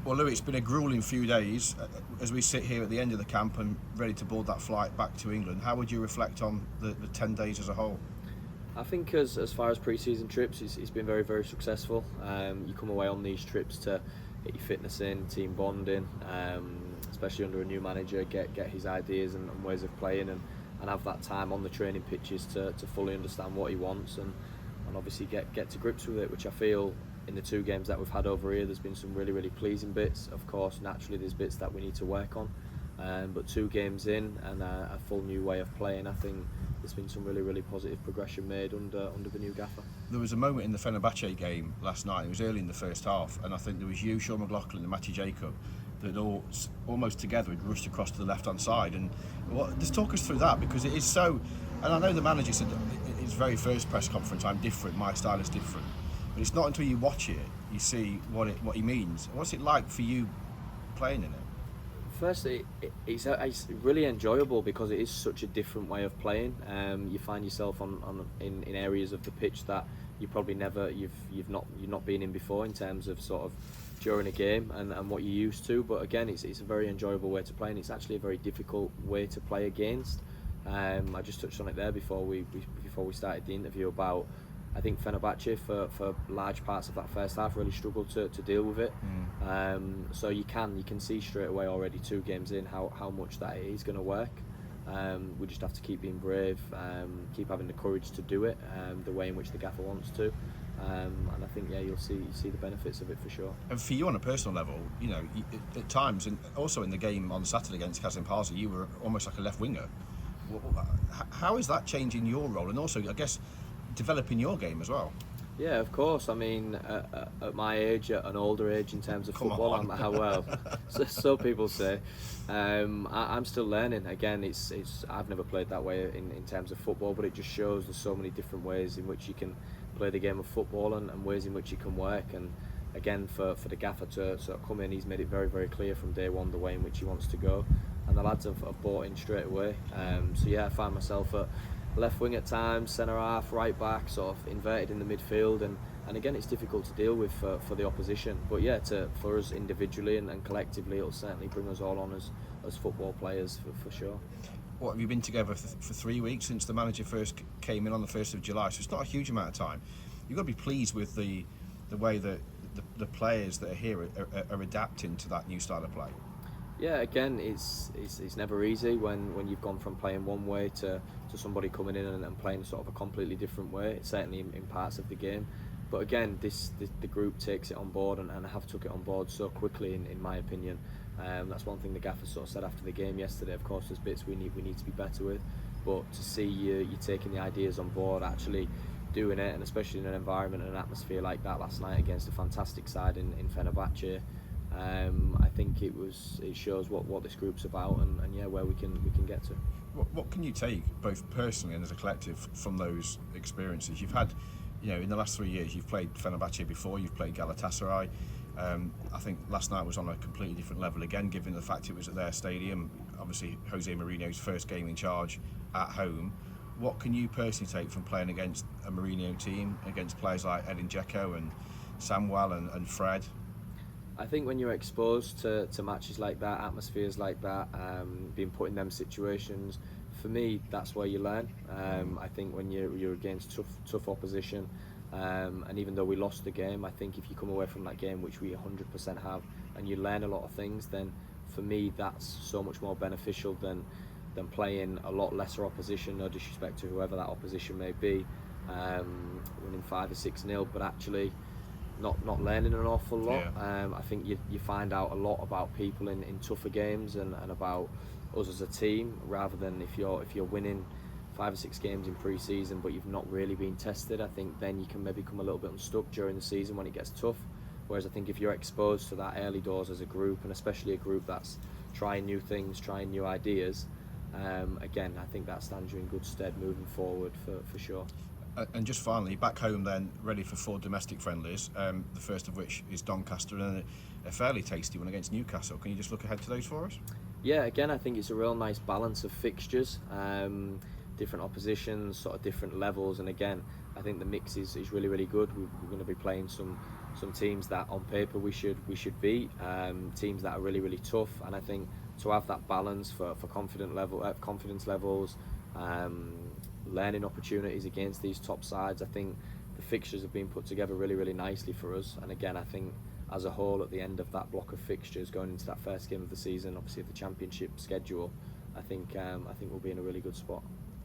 Well, Lewie, it's been a gruelling few days as we sit here at the end of the camp and ready to board that flight back to England. How would you reflect on the 10 days as a whole? I think as far as pre-season trips, it's been very, very successful. You come away on these trips to get your fitness in, team bonding, especially under a new manager, get his ideas and ways of playing, and have that time on the training pitches to fully understand what he wants and obviously get to grips with it, which I feel in the 2 games that we've had over here, there's been some really, really pleasing bits. Of course, naturally there's bits that we need to work on, but 2 games in and a full new way of playing, I think there's been some really, really positive progression made under the new gaffer. There was a moment in the Fenerbahce game last night, it was early in the first half, and I think there was you, Sean McLaughlin and Matty Jacob that almost together had rushed across to the left-hand side. And just talk us through that, because it is so, and I know the manager said his very first press conference, I'm different, my style is different, but it's not until you watch it you see what he means. What's it like for you playing in it? Firstly, it's really enjoyable because it is such a different way of playing. You find yourself in areas of the pitch that you probably you've not been in before, in terms of sort of during a game and what you're used to. But again, it's a very enjoyable way to play, and it's actually a very difficult way to play against. I just touched on it there before we started the interview about, I think Fenerbahce for large parts of that first half really struggled to deal with it. So you can see straight away already 2 games in how much that is going to work. We just have to keep being brave, keep having the courage to do it the way in which the gaffer wants to, and I think you'll see the benefits of it for sure. And for you on a personal level, at times, and also in the game on Saturday against Kazim, you were almost like a left winger. How is that changing your role, and also I guess developing your game as well? Yeah, of course. I mean, at my age, at an older age in terms of football, so people say, I'm still learning. Again, I've never played that way in terms of football, but it just shows there's so many different ways in which you can play the game of football and ways in which you can work. And again, for the gaffer to sort of come in, he's made it very, very clear from day one the way in which he wants to go, and the lads have bought in straight away. So yeah, I find myself at left wing at times, centre half, right back, sort of inverted in the midfield, and again it's difficult to deal with for the opposition. But yeah, for us individually and collectively, it'll certainly bring us all on as football players for sure. What, have you been together for 3 weeks since the manager first came in on the 1st of July? So it's not a huge amount of time. You've got to be pleased with the way that the players that are here are adapting to that new style of play. Yeah, again, it's never easy when you've gone from playing one way to somebody coming in and playing sort of a completely different way, certainly in parts of the game. But again, the group takes it on board and have took it on board so quickly, in my opinion. That's one thing the gaffer sort of said after the game yesterday. Of course, there's bits we need to be better with, but to see you taking the ideas on board, actually doing it, and especially in an environment and an atmosphere like that last night against a fantastic side in Fenerbahce, I think it shows what this group's about and yeah, where we can get to. What can you take, both personally and as a collective, from those experiences? You've had, in the last 3 years, you've played Fenerbahce before, you've played Galatasaray. I think last night was on a completely different level again, given the fact it was at their stadium. Obviously, Jose Mourinho's first game in charge at home. What can you personally take from playing against a Mourinho team, against players like Edin Dzeko and Samuel and Fred? I think when you're exposed to matches like that, atmospheres like that, being put in them situations, for me, that's where you learn. I think when you're against tough opposition, and even though we lost the game, I think if you come away from that game, which we 100% have, and you learn a lot of things, then for me that's so much more beneficial than playing a lot lesser opposition, no disrespect to whoever that opposition may be, winning 5 or 6-0, but actually not learning an awful lot. Yeah. I think you find out a lot about people in tougher games and about us as a team, rather than if you're winning 5 or 6 games in pre-season but you've not really been tested. I think then you can maybe come a little bit unstuck during the season when it gets tough. Whereas I think if you're exposed to that early doors as a group, and especially a group that's trying new things, trying new ideas, again, I think that stands you in good stead moving forward for sure. And just finally, back home then, ready for 4 domestic friendlies, the first of which is Doncaster, and a fairly tasty one against Newcastle. Can you just look ahead to those for us? Yeah, again, I think it's a real nice balance of fixtures, different oppositions, sort of different levels, and again, I think the mix is really, really good. We're going to be playing some some teams that on paper we should beat, teams that are really tough. And I think to have that balance for confidence levels, learning opportunities against these top sides, I think the fixtures have been put together really nicely for us. And again, I think as a whole, at the end of that block of fixtures going into that first game of the season, obviously of the championship schedule, I think we'll be in a really good spot.